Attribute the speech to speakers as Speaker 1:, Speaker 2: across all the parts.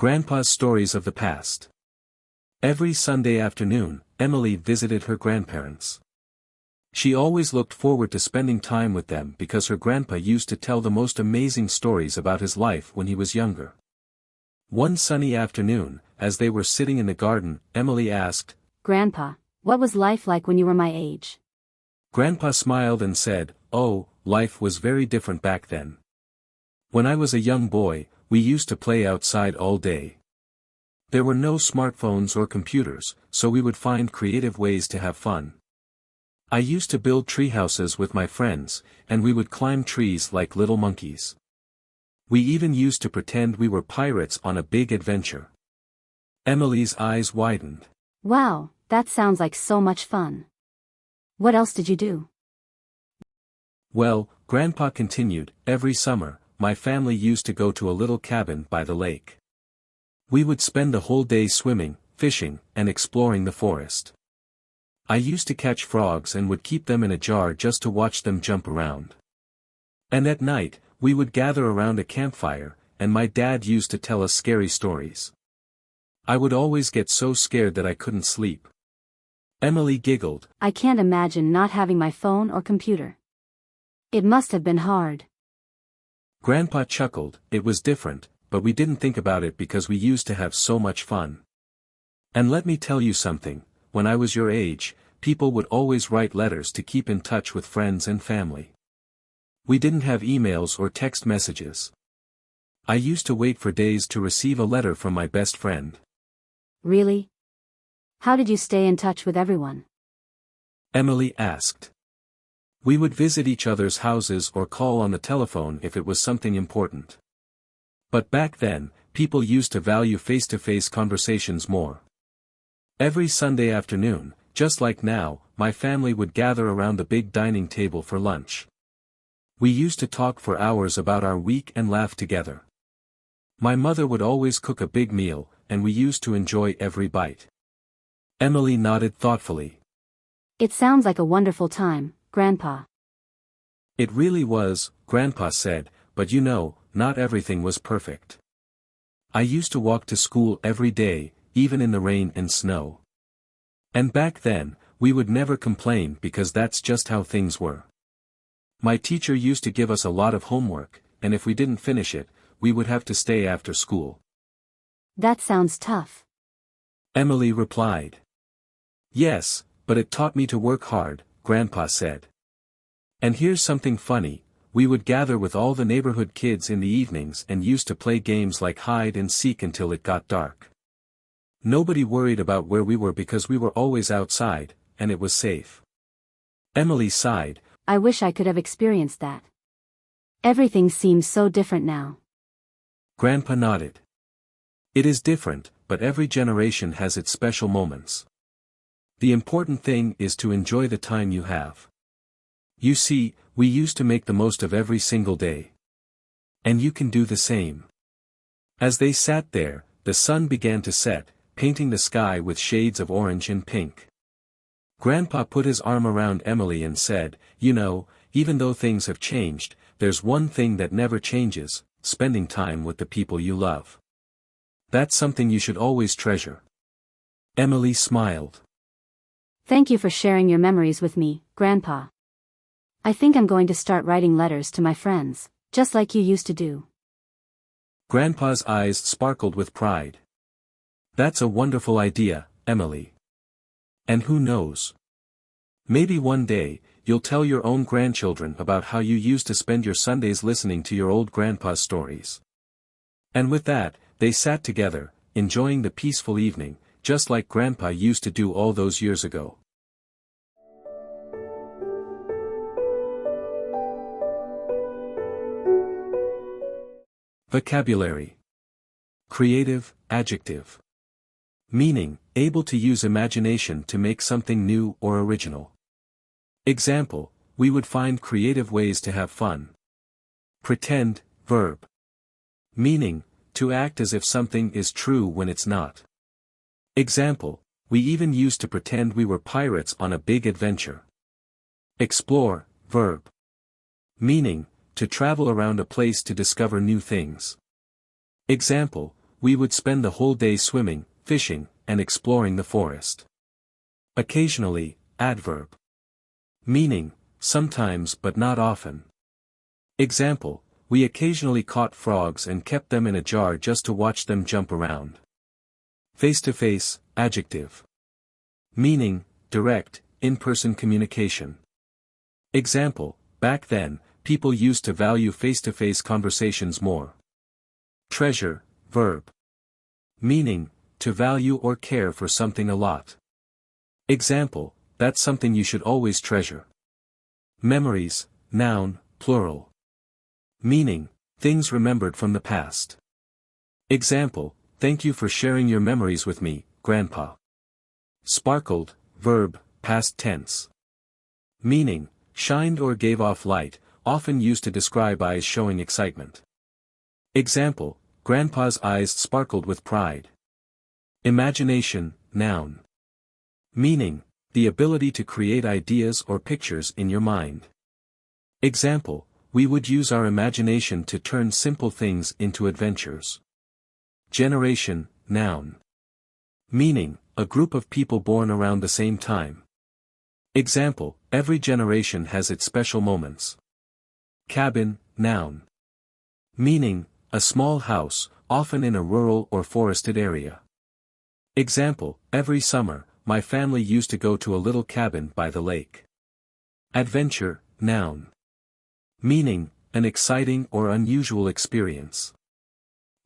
Speaker 1: Grandpa's stories of the past. Every Sunday afternoon, Emily visited her grandparents. She always looked forward to spending time with them because her grandpa used to tell the most amazing stories about his life when he was younger. One sunny afternoon, as they were sitting in the garden, Emily asked,
Speaker 2: "Grandpa, what was life like when you were my age?"
Speaker 1: Grandpa smiled and said, "Oh, life was very different back then. When I was a young boy, we used to play outside all day. There were no smartphones or computers, so we would find creative ways to have fun. I used to build tree houses with my friends, and we would climb trees like little monkeys. We even used to pretend we were pirates on a big adventure." Emily's eyes widened.
Speaker 2: Wow, that sounds like so much fun. What else did you do?
Speaker 1: Well, Grandpa continued, every summer, my family used to go to a little cabin by the lake. We would spend the whole day swimming, fishing, and exploring the forest. I used to catch frogs and would keep them in a jar just to watch them jump around. And at night, we would gather around a campfire, and my dad used to tell us scary stories. I would always get so scared that I couldn't sleep. Emily giggled.
Speaker 2: I can't imagine not having my phone or computer. It must have been hard.
Speaker 1: Grandpa chuckled. It was different, but we didn't think about it because we used to have so much fun. And let me tell you something, when I was your age, people would always write letters to keep in touch with friends and family. We didn't have emails or text messages. I used to wait for days to receive a letter from my best friend.
Speaker 2: Really? How did you stay in touch with everyone?
Speaker 1: Emily asked. We would visit each other's houses or call on the telephone if it was something important. But back then, people used to value face-to-face conversations more. Every Sunday afternoon, just like now, my family would gather around the big dining table for lunch. We used to talk for hours about our week and laugh together. My mother would always cook a big meal, and we used to enjoy every bite. Emily nodded thoughtfully.
Speaker 2: It sounds like a wonderful time, Grandpa.
Speaker 1: It really was, Grandpa said, but you know, not everything was perfect. I used to walk to school every day, even in the rain and snow. And back then, we would never complain because that's just how things were. My teacher used to give us a lot of homework, and if we didn't finish it, we would have to stay after school.
Speaker 2: That sounds tough.
Speaker 1: Emily replied. Yes, but it taught me to work hard, Grandpa said. And here's something funny, we would gather with all the neighborhood kids in the evenings and used to play games like hide and seek until it got dark. Nobody worried about where we were because we were always outside, and it was safe. Emily sighed.
Speaker 2: I wish I could have experienced that. Everything seems so different now.
Speaker 1: Grandpa nodded. It is different, but every generation has its special moments. The important thing is to enjoy the time you have. You see, we used to make the most of every single day. And you can do the same. As they sat there, the sun began to set, painting the sky with shades of orange and pink. Grandpa put his arm around Emily and said, you know, even though things have changed, there's one thing that never changes, spending time with the people you love. That's something you should always treasure. Emily smiled.
Speaker 2: Thank you for sharing your memories with me, Grandpa. I think I'm going to start writing letters to my friends, just like you used to do.
Speaker 1: Grandpa's eyes sparkled with pride. That's a wonderful idea, Emily. And who knows? Maybe one day, you'll tell your own grandchildren about how you used to spend your Sundays listening to your old grandpa's stories. And with that, they sat together, enjoying the peaceful evening, just like Grandpa used to do all those years ago. Vocabulary. Creative, adjective. Meaning, able to use imagination to make something new or original. Example, we would find creative ways to have fun. Pretend, verb. Meaning, to act as if something is true when it's not. Example, we even used to pretend we were pirates on a big adventure. Explore, verb. Meaning, to travel around a place to discover new things. Example, we would spend the whole day swimming, fishing, and exploring the forest. Occasionally, adverb. Meaning, sometimes but not often. Example, we occasionally caught frogs and kept them in a jar just to watch them jump around. Face-to-face, adjective. Meaning, direct, in-person communication. Example, back then, people used to value face-to-face conversations more. Treasure, verb. Meaning, to value or care for something a lot. Example, that's something you should always treasure. Memories, noun, plural. Meaning, things remembered from the past. Example, thank you for sharing your memories with me, Grandpa. Sparkled, verb, past tense. Meaning, shined or gave off light, often used to describe eyes showing excitement. Example, Grandpa's eyes sparkled with pride. Imagination, noun. Meaning, the ability to create ideas or pictures in your mind. Example, we would use our imagination to turn simple things into adventures. Generation, noun. Meaning, a group of people born around the same time. Example, every generation has its special moments. Cabin, noun. Meaning, a small house, often in a rural or forested area. Example, every summer, my family used to go to a little cabin by the lake. Adventure, noun. Meaning, an exciting or unusual experience.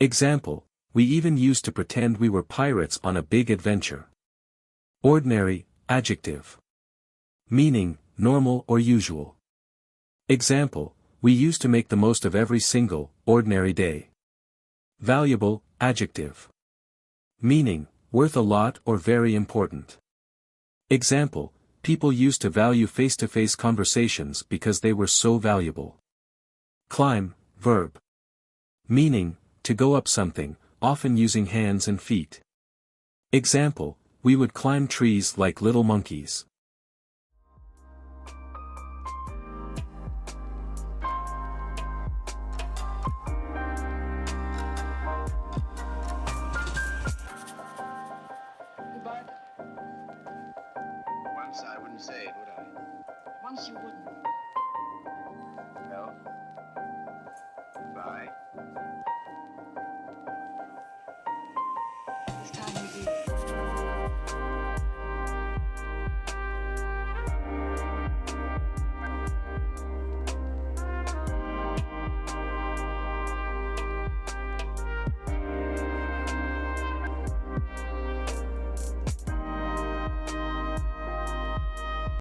Speaker 1: Example, we even used to pretend we were pirates on a big adventure. Ordinary, adjective. Meaning, normal or usual. Example, we used to make the most of every single, ordinary day. Valuable, adjective. Meaning, worth a lot or very important. Example, people used to value face-to-face conversations because they were so valuable. Climb, verb. Meaning, to go up something, often using hands and feet. Example, we would climb trees like little monkeys.
Speaker 3: Goodbye. Once I wouldn't say it, would I? Once you wouldn't. Well, goodbye. This time